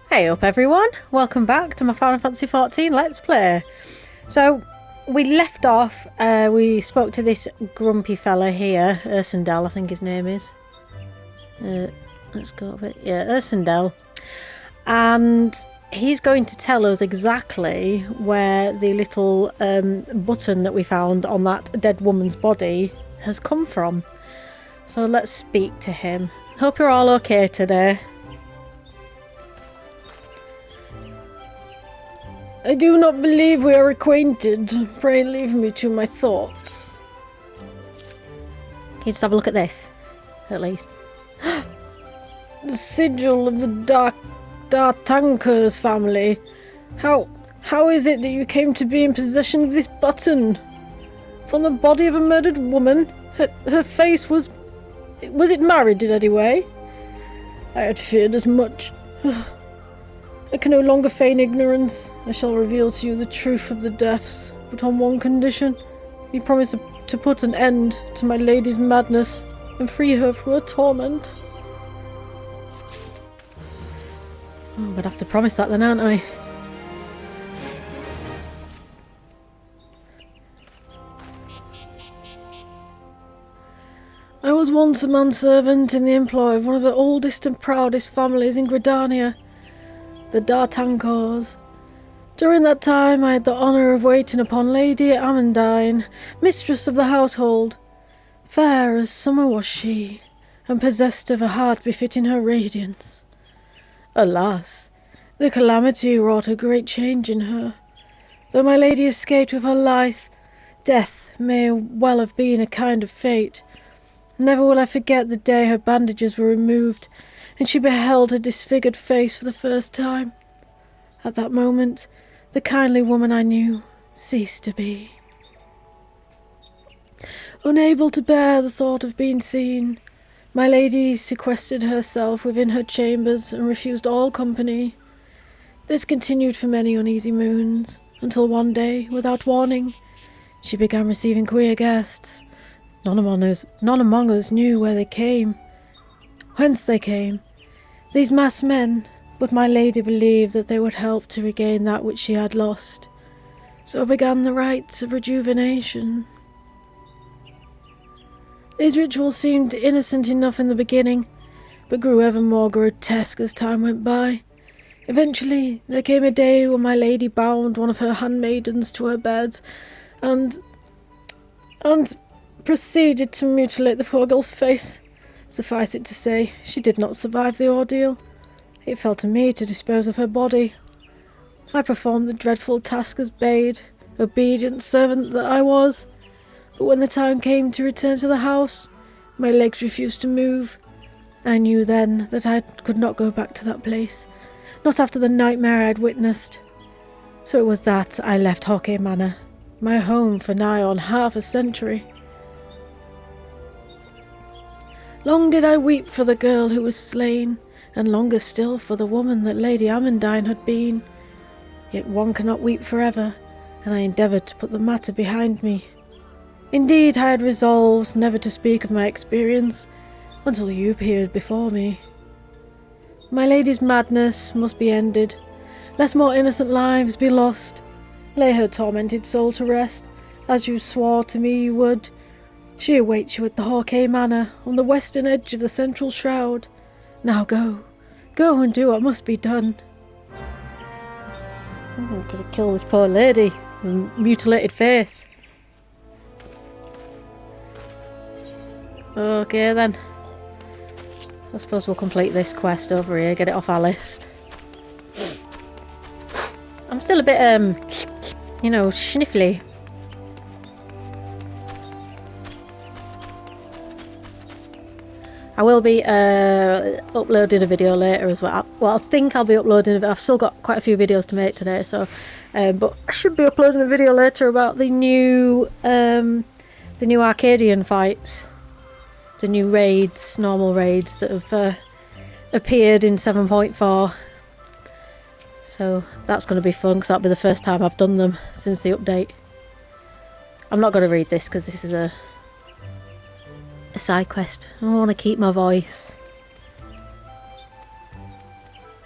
Hey up everyone, welcome back to my Final Fantasy XIV Let's Play. So, we left off, we spoke to this grumpy fella here, Eorzea I think his name is. Let's go over it, yeah, Eorzea. And he's going to tell us exactly where the little button that we found on that dead woman's body has come from. So let's speak to him. Hope you're all okay today. I do not believe we are acquainted. Pray leave me to my thoughts. Can you just have a look at this, at least? The sigil of the Dartankers family. How is it that you came to be in possession of this button? From the body of a murdered woman? Her face was it married in any way? I had feared as much. I can no longer feign ignorance. I shall reveal to you the truth of the deaths, but on one condition. You promise to put an end to my lady's madness and free her from her torment. Oh, I'm gonna have to promise that then, aren't I? I was once a manservant in the employ of one of the oldest and proudest families in Gridania, the Dartankers. During that time I had the honour of waiting upon Lady Amandine, mistress of the household. Fair as summer was she, and possessed of a heart befitting her radiance. Alas, the calamity wrought a great change in her. Though my lady escaped with her life, death may well have been a kind of fate. Never will I forget the day her bandages were removed, and she beheld her disfigured face for the first time. At that moment, the kindly woman I knew ceased to be. Unable to bear the thought of being seen, my lady sequestered herself within her chambers and refused all company. This continued for many uneasy moons, until one day, without warning, she began receiving queer guests. None among us knew whence they came. These masked men, but my lady believed that they would help to regain that which she had lost. So began the rites of rejuvenation. These rituals seemed innocent enough in the beginning, but grew ever more grotesque as time went by. Eventually, there came a day when my lady bound one of her handmaidens to her bed, and proceeded to mutilate the poor girl's face. Suffice it to say, she did not survive the ordeal. It fell to me to dispose of her body. I performed the dreadful task as bade, obedient servant that I was. But when the time came to return to the house, my legs refused to move. I knew then that I could not go back to that place, not after the nightmare I had witnessed. So it was that I left Hawkeye Manor, my home for nigh on half a century. Long did I weep for the girl who was slain, and longer still for the woman that Lady Amandine had been. Yet one cannot weep forever, and I endeavoured to put the matter behind me. Indeed, I had resolved never to speak of my experience until you appeared before me. My lady's madness must be ended, lest more innocent lives be lost. Lay her tormented soul to rest, as you swore to me you would. She awaits you at the Hawkeye Manor, on the western edge of the central shroud. Now go and do what must be done. I'm gonna kill this poor lady with a mutilated face. Okay then. I suppose we'll complete this quest over here, get it off our list. I'm still a bit, sniffly. I will be uploading a video later as well. Well, I think I'll be uploading I've still got quite a few videos to make today, so but I should be uploading a video later about the new Arcadian fights, the new raids, normal raids that have appeared in 7.4. So that's going to be fun, because that'll be the first time I've done them since the update. I'm not going to read this because this is a side quest. I want to keep my voice.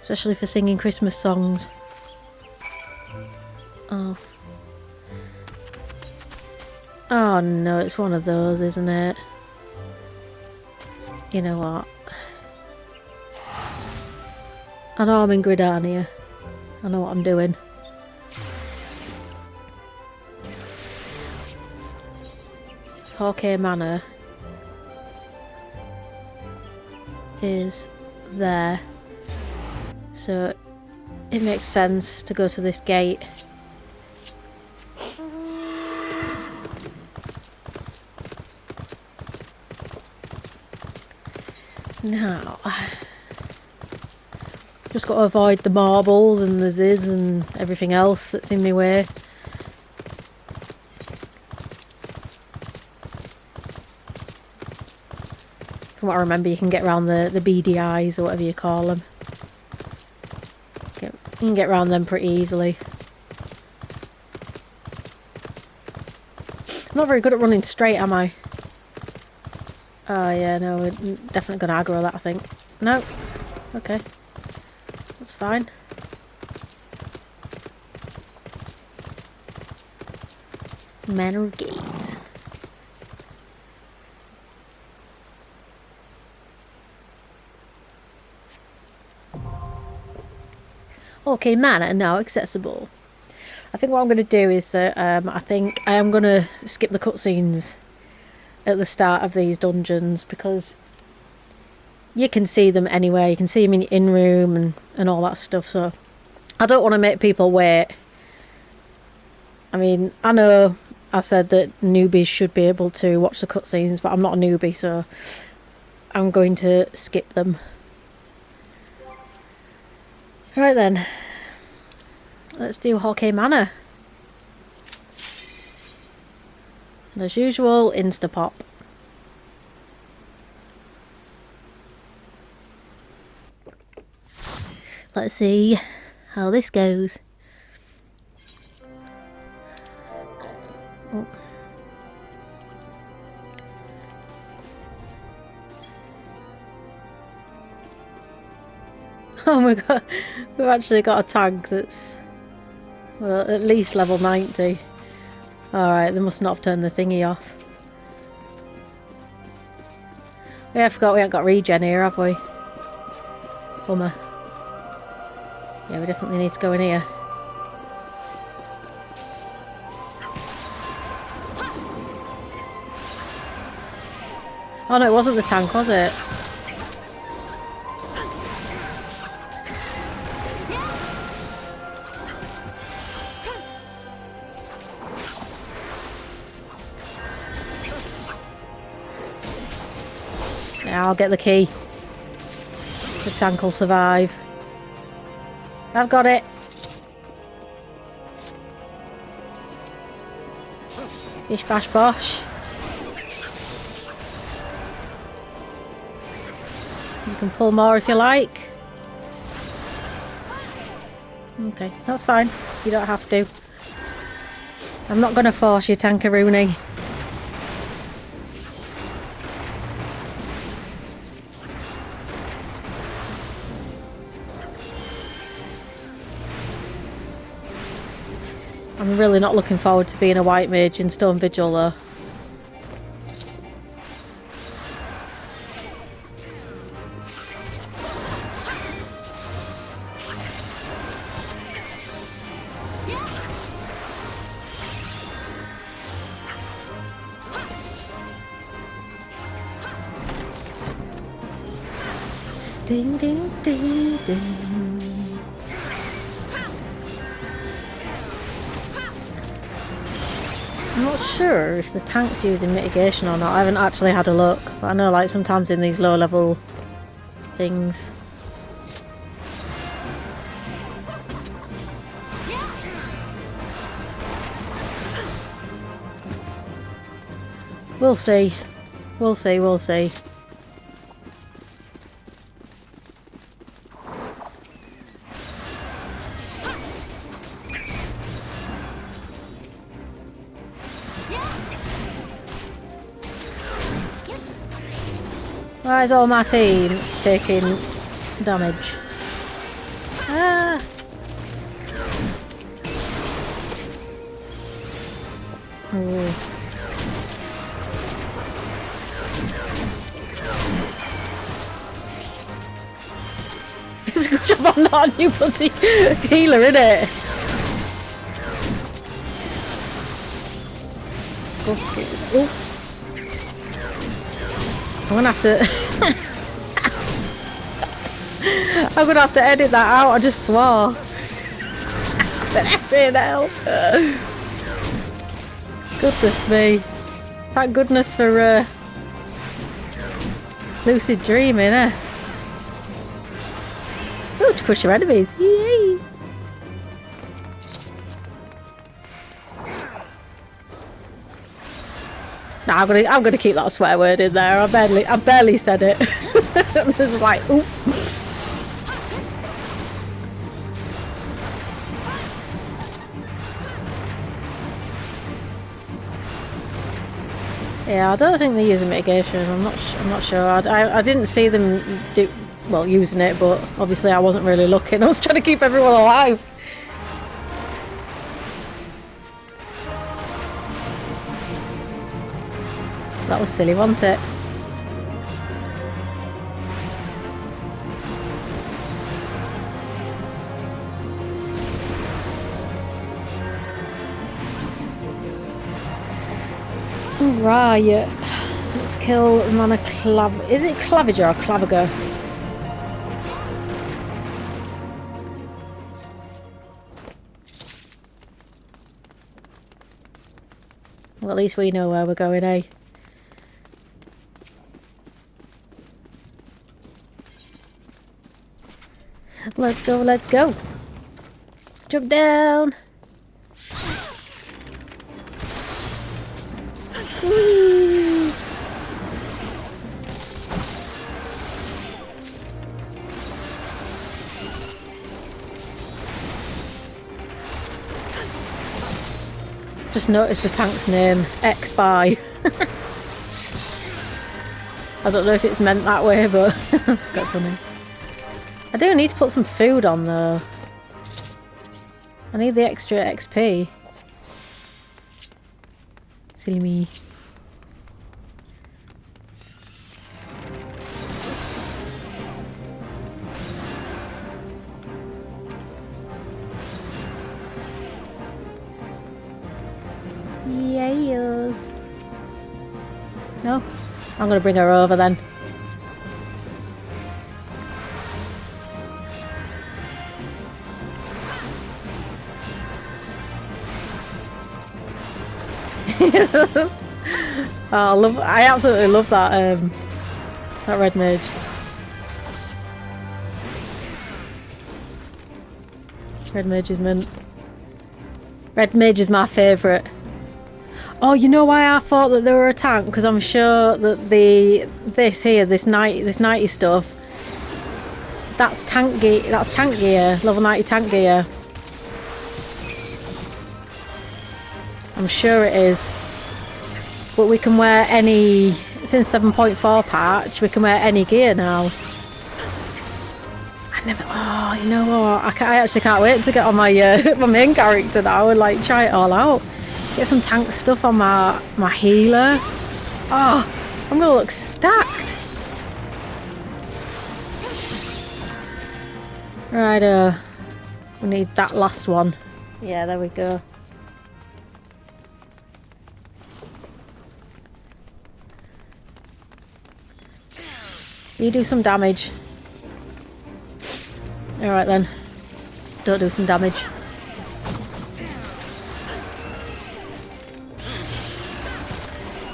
Especially for singing Christmas songs. Oh. Oh no, it's one of those, isn't it? You know what? I know I'm in Gridania. I know what I'm doing. Hawkeye Manor is there, so it makes sense to go to this gate. Now, just got to avoid the marbles and the ziz and everything else that's in my way. From what I remember, you can get around the beady eyes or whatever you call them. You can get around them pretty easily. I'm not very good at running straight, am I? Oh yeah, no, we're definitely going to aggro that, I think. No. Okay. That's fine. Manor Gate. Okay, Manor now accessible. I think what I'm going to do is I think I am going to skip the cutscenes at the start of these dungeons, because you can see them anywhere. You can see them in your in-room and all that stuff, so I don't want to make people wait. I mean, I know I said that newbies should be able to watch the cutscenes, but I'm not a newbie, so I'm going to skip them. Right then, let's do Hawkeye Manor. And as usual, insta-pop. Let's see how this goes. Oh. Oh my god, we've actually got a tank that's, well, at least level 90. Alright, they must not have turned the thingy off. Yeah, I forgot we haven't got regen here, have we? Bummer. Yeah, we definitely need to go in here. Oh no, it wasn't the tank, was it? Yeah, I'll get the key. The tank will survive. I've got it. Bish bash bosh. You can pull more if you like. Okay, that's fine. You don't have to. I'm not going to force you, Tankaroony. I'm really not looking forward to being a white mage in Stone Vigil though. Ding ding ding ding. I'm not sure if the tank's using mitigation or not. I haven't actually had a look, but I know like sometimes in these low level things. We'll see. We'll see, we'll see. Why is all my team taking damage? job I'm not a new bloody healer, innit? Okay. Oh. I'm gonna have to I'm gonna have to edit that out, I just swore. Effing hell. Goodness me. Thank goodness for lucid dreaming, eh? Oh, to push your enemies. Yay! Nah, I'm gonna keep that swear word in there. I barely said it. It was like, oop. Yeah, I don't think they're using mitigation. I'm not sure. I didn't see them using it, but obviously I wasn't really looking. I was trying to keep everyone alive. That was silly, wasn't it? Right, let's kill Mana Is it Claviger or Claviger? Well, at least we know where we're going, eh? Let's go, let's go. Jump down. Whee! Just noticed the tank's name, X-By. I don't know if it's meant that way, but it's quite funny. I do need to put some food on though. I need the extra XP. Silly me. Yes. No? I'm gonna bring her over then. Oh, I absolutely love that that red mage. Red mage is mint. Red mage is my favourite. Oh, you know why I thought that they were a tank? Because I'm sure that this 90 stuff, that's tank gear, level 90 tank gear. I'm sure it is. But we can wear any, since 7.4 patch, we can wear any gear now. Oh, you know what? I actually can't wait to get on my my main character now and like try it all out. Get some tank stuff on my healer. Oh, I'm gonna look stacked. Right, we need that last one. Yeah, there we go. You do some damage. Alright then. Don't do some damage.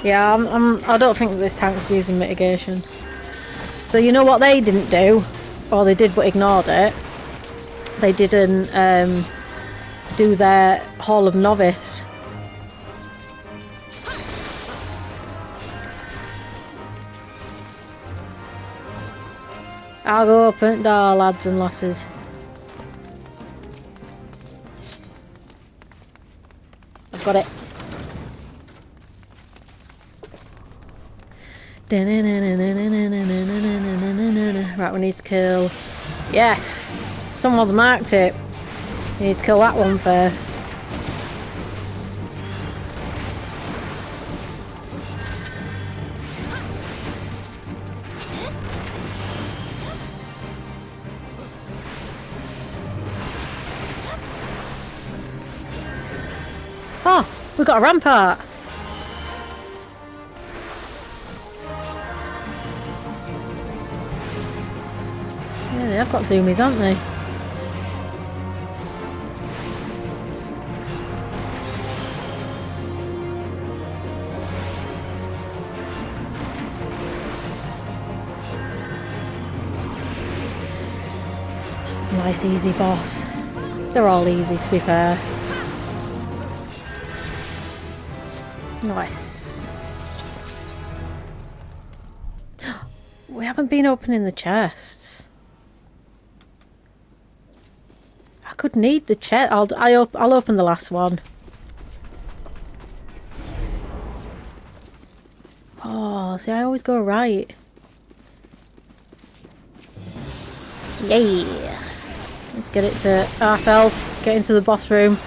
Yeah, I don't think this tank's using mitigation. So you know what they didn't do? Or they did but ignored it. They didn't do their Hall of Novice. I'll go open the door, lads and lasses. I've got it. Right, we need to kill... Yes! Someone's marked it. We need to kill that one first. Oh, we've got a rampart. Yeah, they have got zoomies, haven't they? That's a nice easy boss. They're all easy, to be fair. Nice. We haven't been opening the chests. I could need the chest. I'll open the last one. Oh, see, I always go right. Yeah. Let's get it to half health, get into the boss room,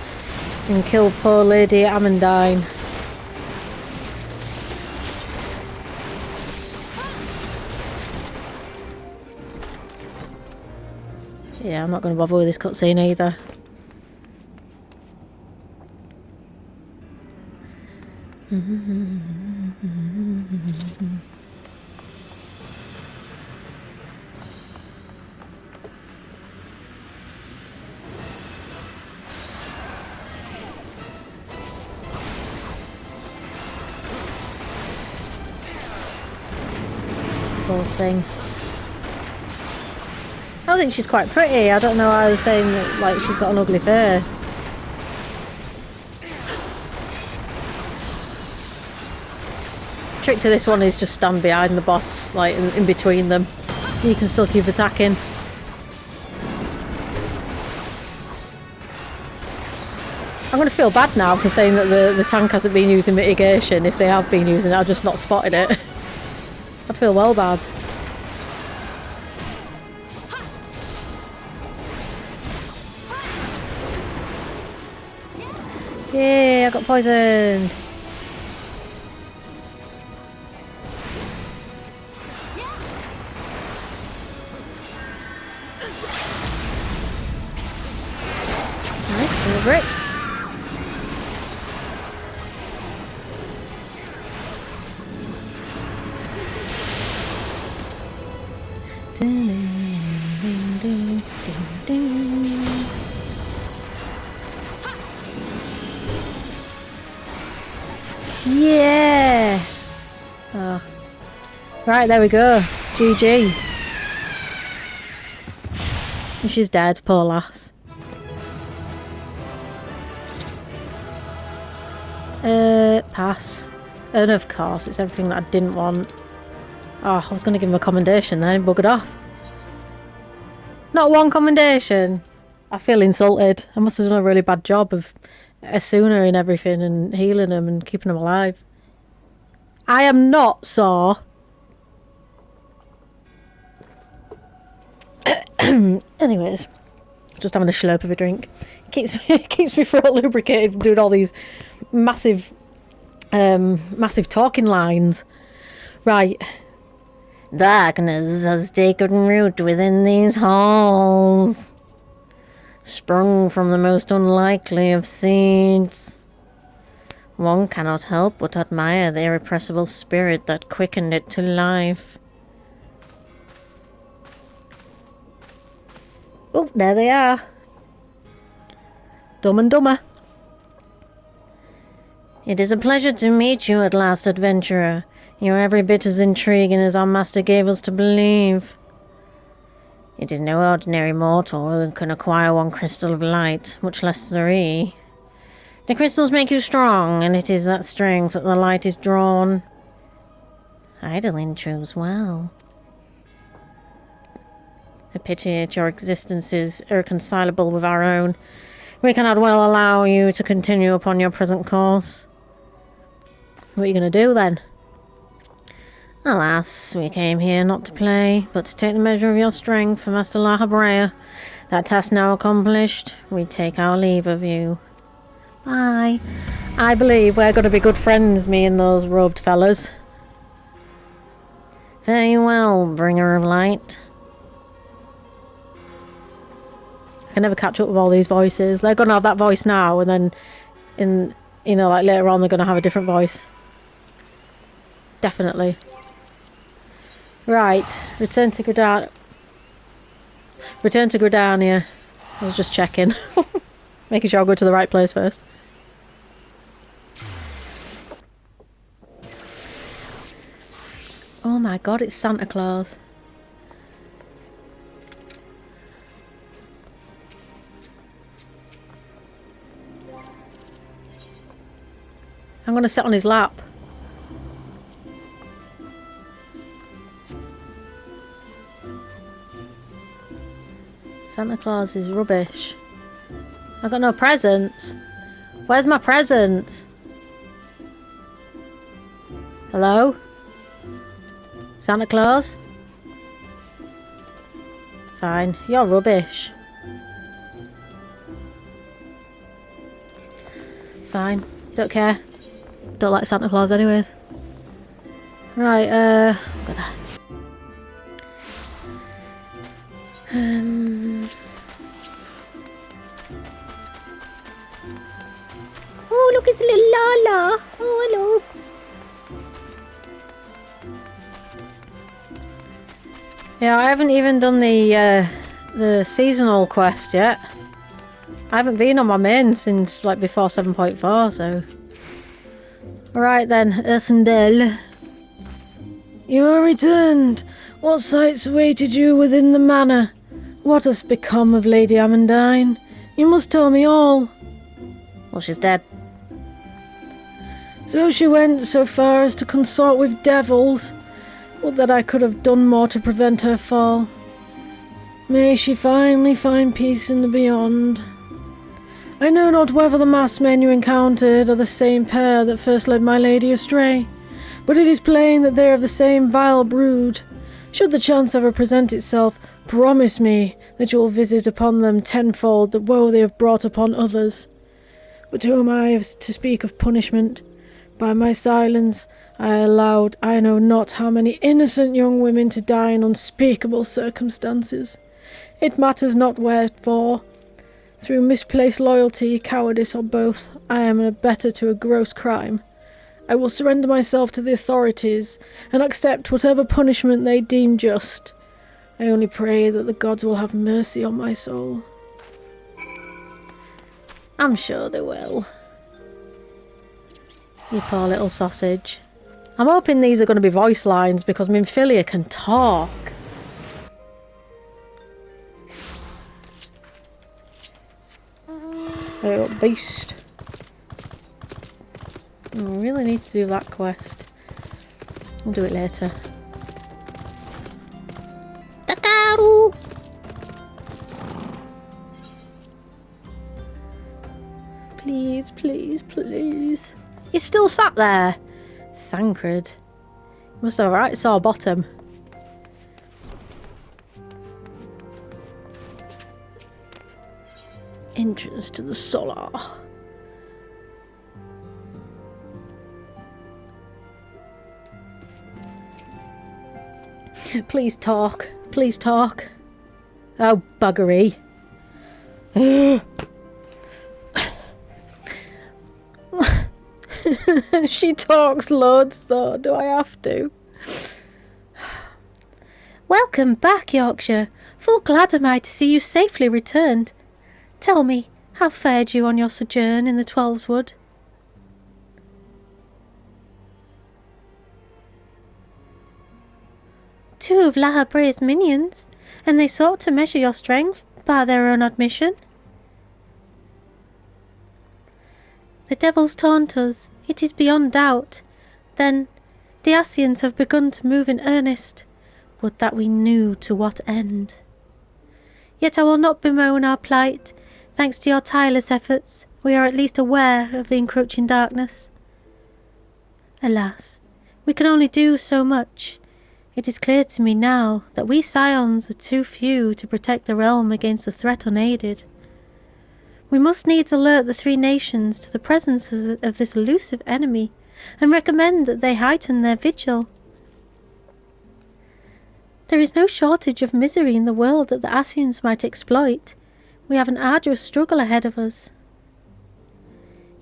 and kill poor Lady Amandine. Yeah, I'm not going to bother with this cutscene either. Poor thing. I think she's quite pretty. I don't know why I was saying that, like, she's got an ugly face. Trick to this one is just stand behind the boss, like in between them. You can still keep attacking. I'm going to feel bad now for saying that the tank hasn't been using mitigation. If they have been using it, I've just not spotted it. I feel well bad. Yeah, I got poisoned. Nice, little brick. Yeah! Oh. Right, there we go. GG. And she's dead, poor lass. Pass. And of course, it's everything that I didn't want. Oh, I was going to give him a commendation then, buggered off. Not one commendation. I feel insulted. I must have done a really bad job of Asuna and everything and healing them and keeping them alive. I am not sore. Anyways, just having a slurp of a drink. Keeps me throat lubricated from doing all these massive talking lines. Right. Darkness has taken root within these halls, sprung from the most unlikely of seeds. One cannot help but admire the irrepressible spirit that quickened it to life. Oh, there they are. Dumb and Dumber. It is a pleasure to meet you at last, adventurer. You are every bit as intriguing as our master gave us to believe. It is no ordinary mortal who can acquire one crystal of light, much less 3. The crystals make you strong, and it is that strength that the light is drawn. Idling chose well. A pity that your existence is irreconcilable with our own. We cannot well allow you to continue upon your present course. What are you going to do then? Alas, we came here not to play, but to take the measure of your strength for Master La Habrea. That task now accomplished, we take our leave of you. Bye. I believe we're going to be good friends, me and those robed fellas. Fare you well, bringer of light. I can never catch up with all these voices. They're going to have that voice now, and then You know, like later on they're going to have a different voice. Definitely. Right, return to Gridania. Return to Gridania. I was just checking. Making sure I go to the right place first. Oh my god, it's Santa Claus. I'm going to sit on his lap. Santa Claus is rubbish. I got no presents. Where's my presents? Hello? Santa Claus? Fine, you're rubbish. Fine, don't care. Don't like Santa Claus anyways. Right, oh, look, it's a little Lala. Oh, hello. Yeah, I haven't even done the seasonal quest yet. I haven't been on my main since like before 7.4, so... Alright then, Ursendel. You are returned. What sights awaited you within the manor? What has become of Lady Amandine? You must tell me all. Well, she's dead. So she went so far as to consort with devils. Would that I could have done more to prevent her fall. May she finally find peace in the beyond. I know not whether the masked men you encountered are the same pair that first led my lady astray, but it is plain that they are of the same vile brood. Should the chance ever present itself, promise me that you will visit upon them tenfold the woe they have brought upon others. But who am I to speak of punishment? By my silence I allowed I know not how many innocent young women to die in unspeakable circumstances. It matters not wherefore. Through misplaced loyalty, cowardice, or both, I am an abettor to a gross crime. I will surrender myself to the authorities and accept whatever punishment they deem just. I only pray that the gods will have mercy on my soul. I'm sure they will. You poor little sausage. I'm hoping these are going to be voice lines because Minfilia can talk. Oh, beast. I really need to do that quest. I'll do it later. Takaru! Please, please, please. You're still sat there. Thancred. You must have a right sore bottom. Entrance to the Solar. Please talk. Please talk. Oh, buggery. She talks loads though, do I have to? Welcome back, Yorkshire. Full glad am I to see you safely returned. Tell me, how fared you on your sojourn in the Twelveswood? Two of Lahabrea's minions, and they sought to measure your strength by their own admission. The devils taunt us, it is beyond doubt. Then the Ascians have begun to move in earnest. Would that we knew to what end. Yet I will not bemoan our plight. Thanks to your tireless efforts, we are at least aware of the encroaching darkness. Alas, we can only do so much. It is clear to me now that we scions are too few to protect the realm against the threat unaided. We must needs alert the three nations to the presence of this elusive enemy, and recommend that they heighten their vigil. There is no shortage of misery in the world that the Ascians might exploit. We have an arduous struggle ahead of us.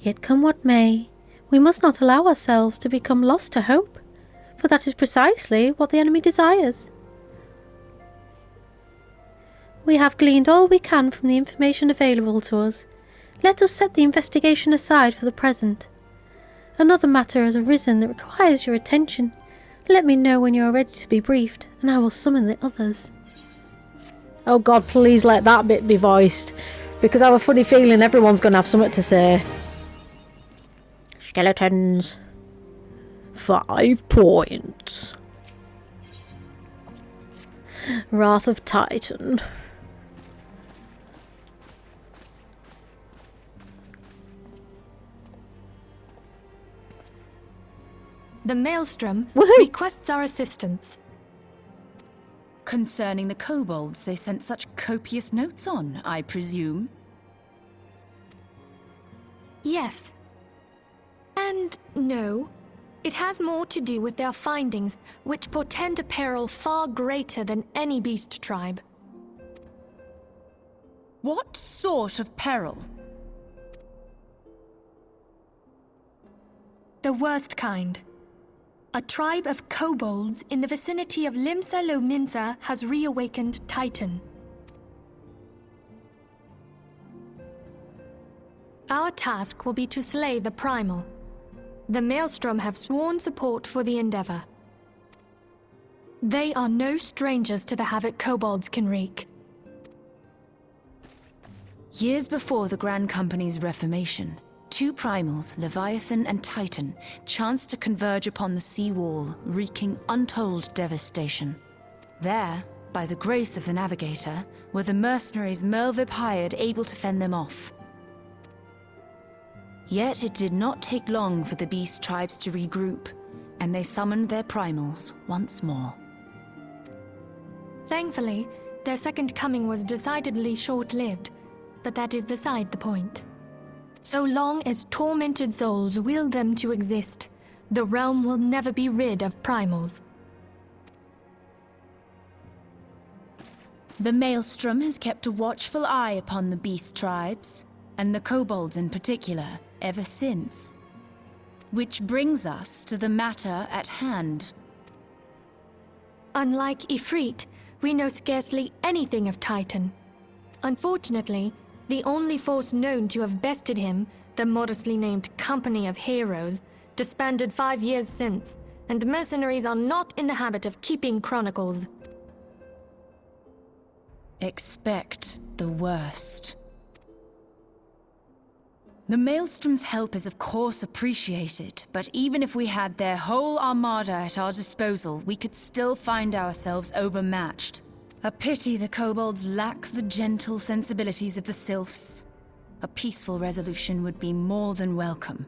Yet come what may, we must not allow ourselves to become lost to hope, for that is precisely what the enemy desires. We have gleaned all we can from the information available to us. Let us set the investigation aside for the present. Another matter has arisen that requires your attention. Let me know when you are ready to be briefed, and I will summon the others. Oh God, please let that bit be voiced, because I have a funny feeling everyone's going to have something to say. Skeletons. 5 points. Wrath of Titan. The Maelstrom Woohoo! requests our assistance. Concerning the kobolds they sent such copious notes on, I presume? Yes. And no. It has more to do with their findings, which portend a peril far greater than any beast tribe. What sort of peril? The worst kind. A tribe of kobolds in the vicinity of Limsa Lominsa has reawakened Titan. Our task will be to slay the Primal. The Maelstrom have sworn support for the endeavor. They are no strangers to the havoc kobolds can wreak. Years before the Grand Company's reformation, 2 primals, Leviathan and Titan, chanced to converge upon the sea wall, wreaking untold devastation. There, by the grace of the Navigator, were the mercenaries Merlvib hired able to fend them off. Yet it did not take long for the beast tribes to regroup, and they summoned their primals once more. Thankfully, their second coming was decidedly short-lived, but that is beside the point. So long as tormented souls will them to exist, the realm will never be rid of primals. The Maelstrom has kept a watchful eye upon the beast tribes, and the kobolds in particular, ever since. Which brings us to the matter at hand. Unlike Ifrit, we know scarcely anything of Titan. Unfortunately, the only force known to have bested him, the modestly named Company of Heroes, disbanded 5 years since, and mercenaries are not in the habit of keeping chronicles. Expect the worst. The Maelstrom's help is of course appreciated, but even if we had their whole armada at our disposal, we could still find ourselves overmatched. A pity the kobolds lack the gentle sensibilities of the sylphs. A peaceful resolution would be more than welcome.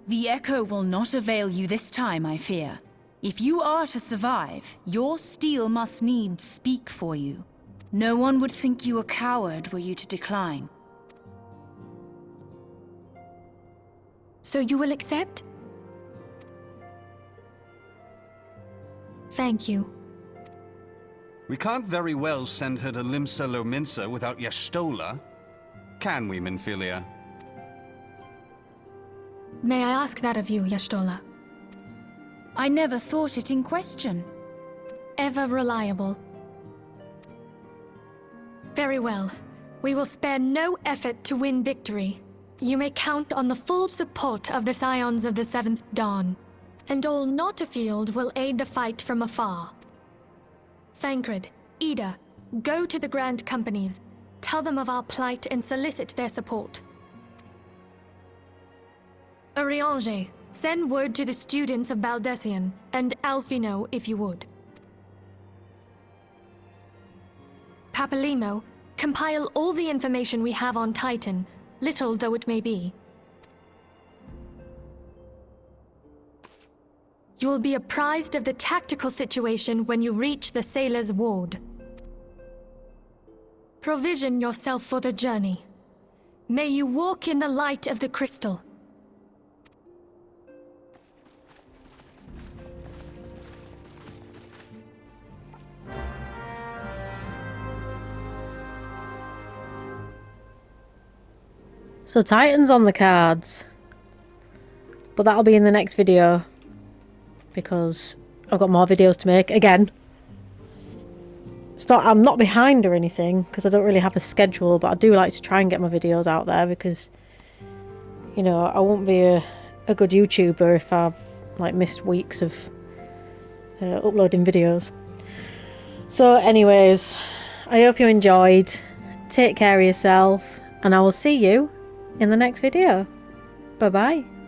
The echo will not avail you this time, I fear. If you are to survive, your steel must needs speak for you. No one would think you a coward were you to decline. So you will accept? Thank you. We can't very well send her to Limsa Lominsa without Y'shtola. Can we, Minfilia? May I ask that of you, Y'shtola? I never thought it in question. Ever reliable. Very well. We will spare no effort to win victory. You may count on the full support of the Scions of the Seventh Dawn, and all not afield will aid the fight from afar. Thancred, Ida, go to the Grand Companies, tell them of our plight and solicit their support. Eorzea, send word to the students of Baldessian, and Alfino if you would. Papalimo, compile all the information we have on Titan, little though it may be. You will be apprised of the tactical situation when you reach the Sailor's Ward. Provision yourself for the journey. May you walk in the light of the crystal. So Titan's on the cards. But that'll be in the next video. Because I've got more videos to make. Again. I'm not behind or anything. Because I don't really have a schedule. But I do like to try and get my videos out there. Because, you know, I won't be a good YouTuber if I've like missed weeks of uploading videos. So anyways, I hope you enjoyed. Take care of yourself. And I will see you in the next video. Bye bye.